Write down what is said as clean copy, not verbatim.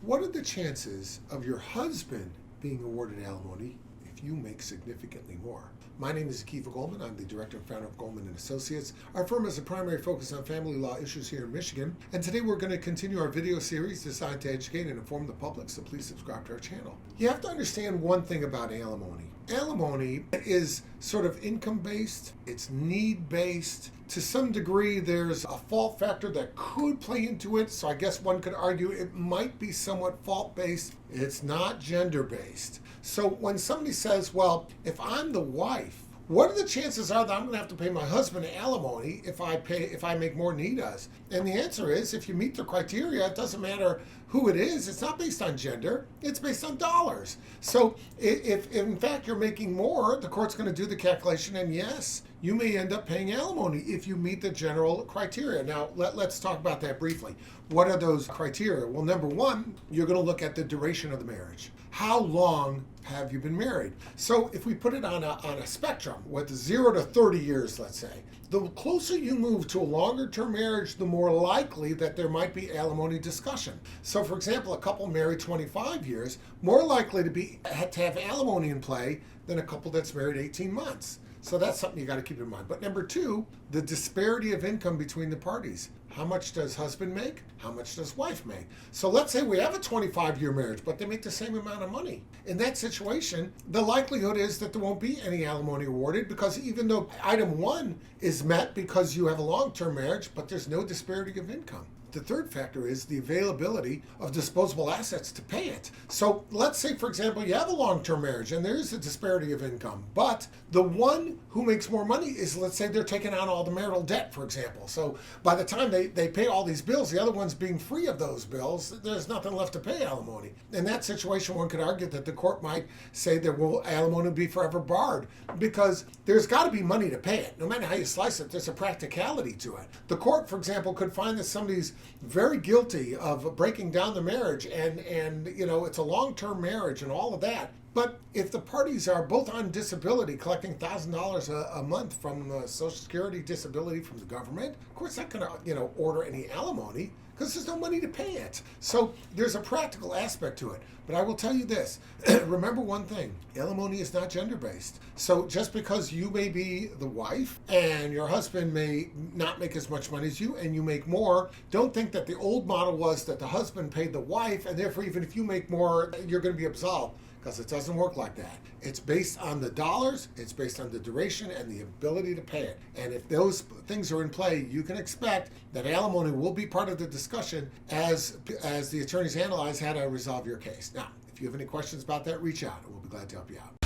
What are the chances of your husband being awarded alimony if you make significantly more? My name is Goldman. I'm the director and founder of Goldman and Associates. Our firm has a primary focus on family law issues here in Michigan. And today we're going to continue our video series designed to educate and inform the public, so please subscribe to our channel. You have to understand one thing about alimony. Alimony is sort of income-based, it's need-based. To some degree, there's a fault factor that could play into it, so I guess one could argue it might be somewhat fault-based. It's not gender-based. So when somebody says, well, if I'm the wife, what are the chances are that I'm going to have to pay my husband alimony if I make more than he does? And the answer is, if you meet the criteria, it doesn't matter who it is. It's not based on gender. It's based on dollars. So if in fact you're making more, the court's going to do the calculation, and yes, you may end up paying alimony if you meet the general criteria. Now, let's talk about that briefly. What are those criteria? Well, number one, you're going to look at the duration of the marriage. How long have you been married? So if we put it on a spectrum with 0 to 30 years, let's say, the closer you move to a longer term marriage, the more likely that there might be alimony discussion. So for example, a couple married 25 years, more likely to have alimony in play than a couple that's married 18 months. So that's something you got to keep in mind. But number two, the disparity of income between the parties. How much does husband make? How much does wife make? So let's say we have a 25-year marriage, but they make the same amount of money. In that situation, the likelihood is that there won't be any alimony awarded, because even though item one is met because you have a long-term marriage, but there's no disparity of income. The third factor is the availability of disposable assets to pay it. So let's say, for example, you have a long-term marriage and there's a disparity of income, but the one who makes more money is, let's say they're taking on all the marital debt, for example. So by the time they pay all these bills, the other one's being free of those bills, there's nothing left to pay alimony. In that situation, one could argue that the court might say that alimony will be forever barred, because there's got to be money to pay it. No matter how you slice it, there's a practicality to it. The court, for example, could find that somebody's very guilty of breaking down the marriage, and you know, it's a long-term marriage and all of that. But if the parties are both on disability, collecting $1,000 a month from Social Security disability from the government, of course not going to order any alimony, because there's no money to pay it. So there's a practical aspect to it. But I will tell you this, remember one thing, alimony is not gender-based. So just because you may be the wife and your husband may not make as much money as you and you make more, don't think that the old model was that the husband paid the wife, and therefore even if you make more, you're going to be absolved. Because it doesn't work like that. It's based on the dollars, it's based on the duration and the ability to pay it. And if those things are in play, you can expect that alimony will be part of the discussion as the attorneys analyze how to resolve your case. Now, if you have any questions about that, reach out and we'll be glad to help you out.